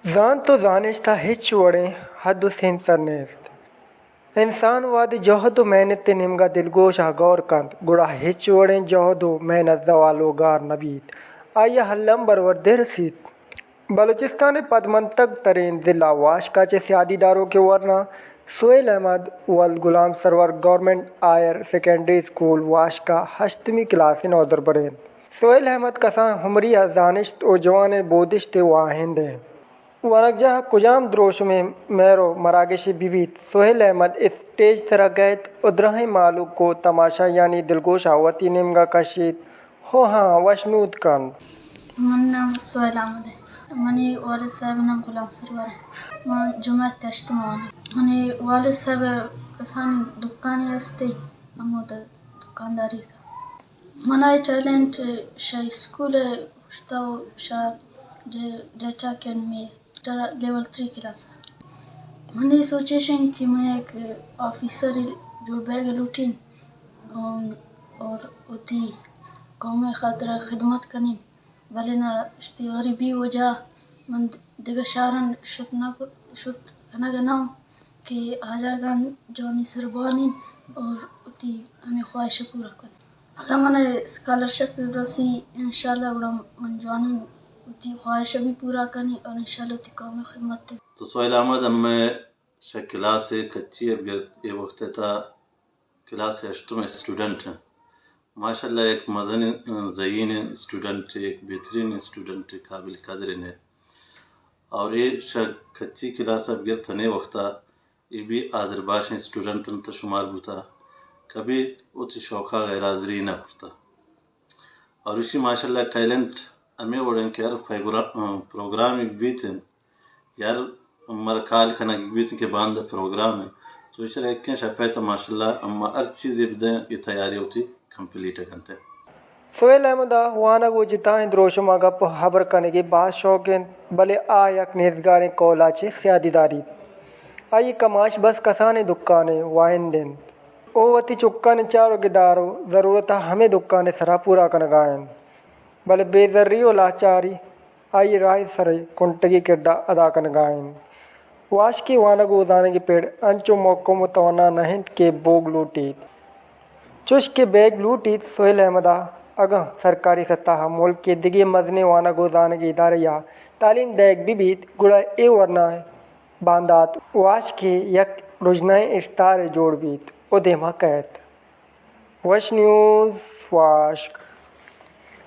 زان تو زانشتہ ہچ وڑیں حد حسین سرنیست انسان واد جہد و محنت نمگا دلگوشا غور کند گڑا ہچ وڑیں جہد و محنت زوالو گار نبیت آیا حلم برور رسید بلوچستان پدمنتگ ترین ضلع واشکا چے سیادی داروں کے ورنہ Suhail Ahmed Ghulam Sarwar government higher secondary school واشکا 8ویں کلاس نودر برین سہیل احمد کساں ہمری زانشت و جوان بودشت واہند ہیں ونگجہ کجام دروش میں میرو مراگشی بیبیت سہیل احمد اسٹیج سرا گیت ادرہیں معلوم کو تماشا یعنی دلگوش آوتی نمگا کشید ہو ہاں وشنود کند من نام سہیل احمد ہے منی والد صاحب نام غلام سرور ہے من جمعہ تشتمانی منی والد صاحب کسانی دکانی استے ہمود دکانداری کا منائی ٹیلنٹ شاہ اسکول پشتاو شاہ ڈیٹا اکیڈمی لیول 3 کلاس منی سوچیشن کہ میں ایک آفیسر جو بیگ لوٹین اور اتی قوم خاطر خدمت کنین ولی نہ اشتی غریبی وجہ من دیگه شهرن شد کنگه نو کہ آجاگان جوانی سربانین اور اتی ہمیں خواہش پورا کنین اگر من اسکالرشپ برسی انشاءاللہ گڑا من جوانین اتی خواہش بھی پورا کنی اور انشاءاللہ اتی قوم خدمت دے تو سہیل احمد ہمیں کلاس کچی یہ وقت تھا کلاس 8 میں اسٹوڈنٹ ہیں ماشاءاللہ ایک مزن ذہین اسٹوڈنٹ ایک بہترین اسٹوڈنٹ قابل قدر ہے اور یہ کچی کلاس اب گر تھنے وقتا یہ بھی آذر باش اسٹوڈنٹ تو شمار بوتا کبھی اتی شوقہ غیر حاضری نہ کرتا اور اسی ماشاءاللہ ٹیلنٹ ہمیں وڑن کہ یار پروگرام بیتن یار مرکال کنا بیتن کے باندھ پروگرام ہے تو اس طرح ایک شفایت ماشاءاللہ اما ہر چیز یہ تیاری ہوتی کمپلیٹ کرتے سہیل احمد وانا گو جتائیں دروشم آگا پہ حبر کنے کے بعد شوقین بلے آیک نیزگاریں کولاچے سیادی داری آئی کماش بس کسانے دکانے وائن دین او وتی چکانے چارو گدارو ضرورتا ہمیں دکانے سرا پورا کنگائیں بلے بے ذری و لاچاری آئی رائے سرے کنٹگی کردہ ادا کنگائیں واش کی وانا گو ازانے کے پیڑ انچو موقع متوانا نہند کے بوگ لوٹید چوش کے بیگ لوٹید سہیل احمد اگاں سرکاری سطح ملک کے دگے مزنے وانا گوزانے کے ادارے یا تعلیم دیکھ بھی بیت گڑا اے ورنہ باندات واش کے یک رجنائیں استار جوڑ بیت او دیما قید وش نیوز واشک